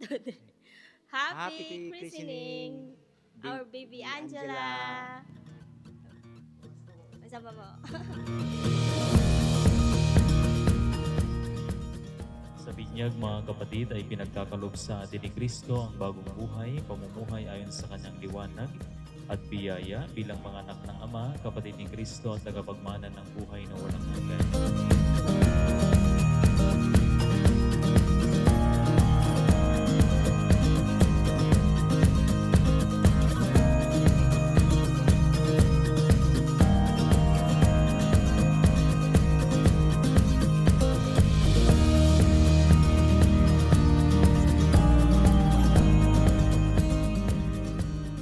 Happy Happy christening, christening, our baby baby Angela. Angela. Masama mo. Sa binyag mga kapatid ay pinagkakalob sa atin ni Kristo ang bagong buhay, pamumuhay ayon sa kanyang liwanag at biyaya bilang mga anak ng Ama, kapatid ni Kristo at tagapagmana ng buhay na walang hanggan.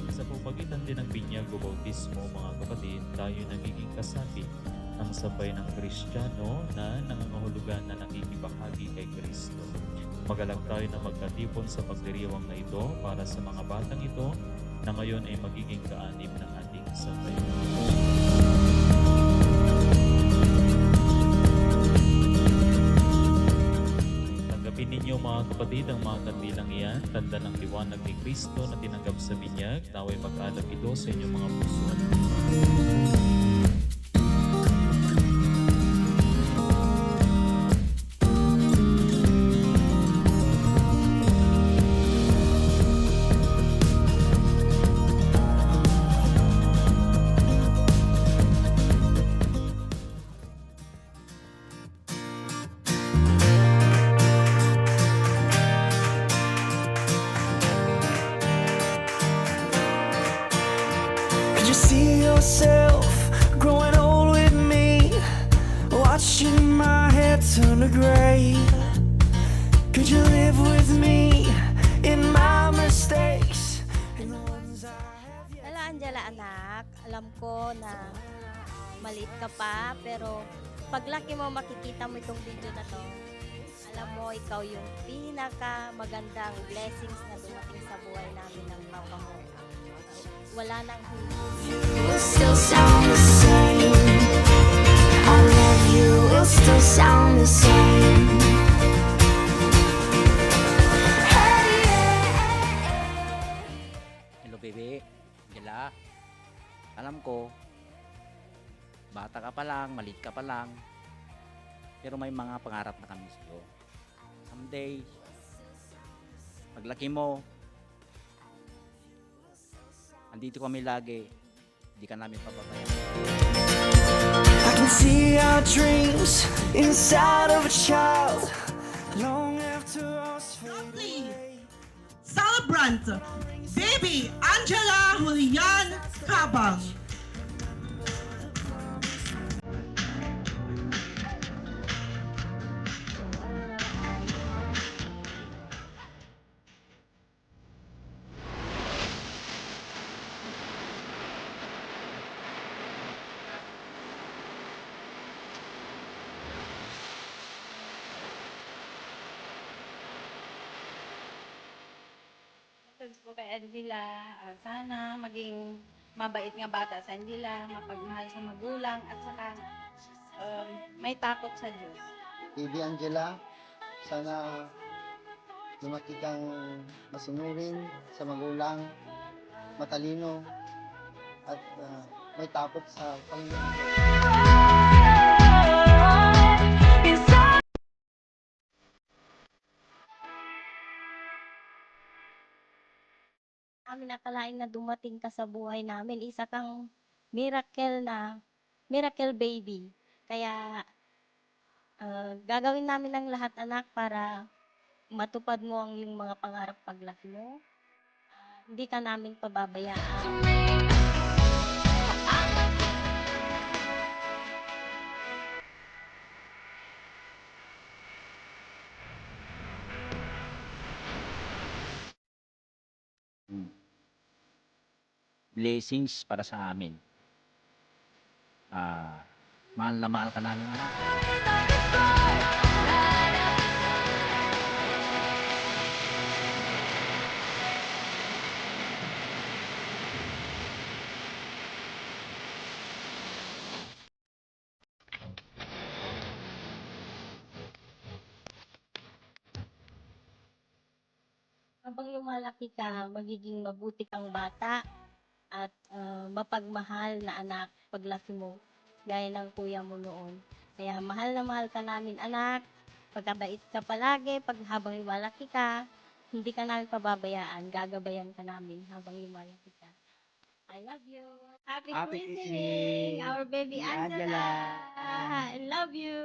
Sa pamagitan din ng binyag o bautismo, mga kapatid, tayo nagiging kasapi ng sabay ng Kristiyano na nangangahulugan na nakikibahagi kay Kristo. Magalang tayo na magkatipon sa pagdiriwang na ito para sa mga batang ito na ngayon ay magiging kaanib ng ating sabay. Tanggapin ninyo mga kapatid ang mga kandilang iyan, tanda ng liwanag ni Kristo na tinanggap sa binyag, naway mag-alap ito sa inyong mga puso. Could you see yourself growing old with me? Watching my hair turn to gray. Could you live with me in my mistakes? In the ones I have yet. Hala Angela anak, alam ko na maliit ka pa, pero paglaki mo makikita mo itong video na to. Alam mo, ikaw yung pinaka magandang blessings na dumating sa buhay namin ng papa mo. Wala nang hindi. Will still sound the same. I love you will still sound the same. Hello baby, Angela. Alam ko, bata ka pa lang, maliit ka pa lang, pero may mga pangarap na kami sa'yo. Someday, paglaki mo, andito kami lagi, hindi ka namin pababayaan. I can see our dreams inside of a child. Long after us fade Lovely. away. Celebrant, baby Angela Julian Cabang. Message ko kay Angela, sana maging mabait nga bata sa Angela, mapagmahal sa magulang, at saka may takot sa Diyos. Baby Angela, sana lumaki kang masunurin sa magulang, matalino, at may takot sa Panginoon. Namin nakalain na dumating ka sa buhay namin. Isa kang miracle baby. Kaya gagawin namin ang lahat anak para matupad mo ang iyong mga pangarap paglaki mo. Hindi ka namin pababayaan. Blessings para sa amin. Mahal na mahal ka namin. Habang lumalaki ka, magiging mabuti kang bata at mapagmahal na anak paglaki mo, gaya ng kuya mo noon. Kaya mahal na mahal ka namin, anak. Pagkabait ka palagi, pag habang lumalaki ka, hindi ka namin pababayaan, gagabayan ka namin habang lumalaki ka. I love you. Happy Happy christening, our baby Baby Angela. Angela. I love you.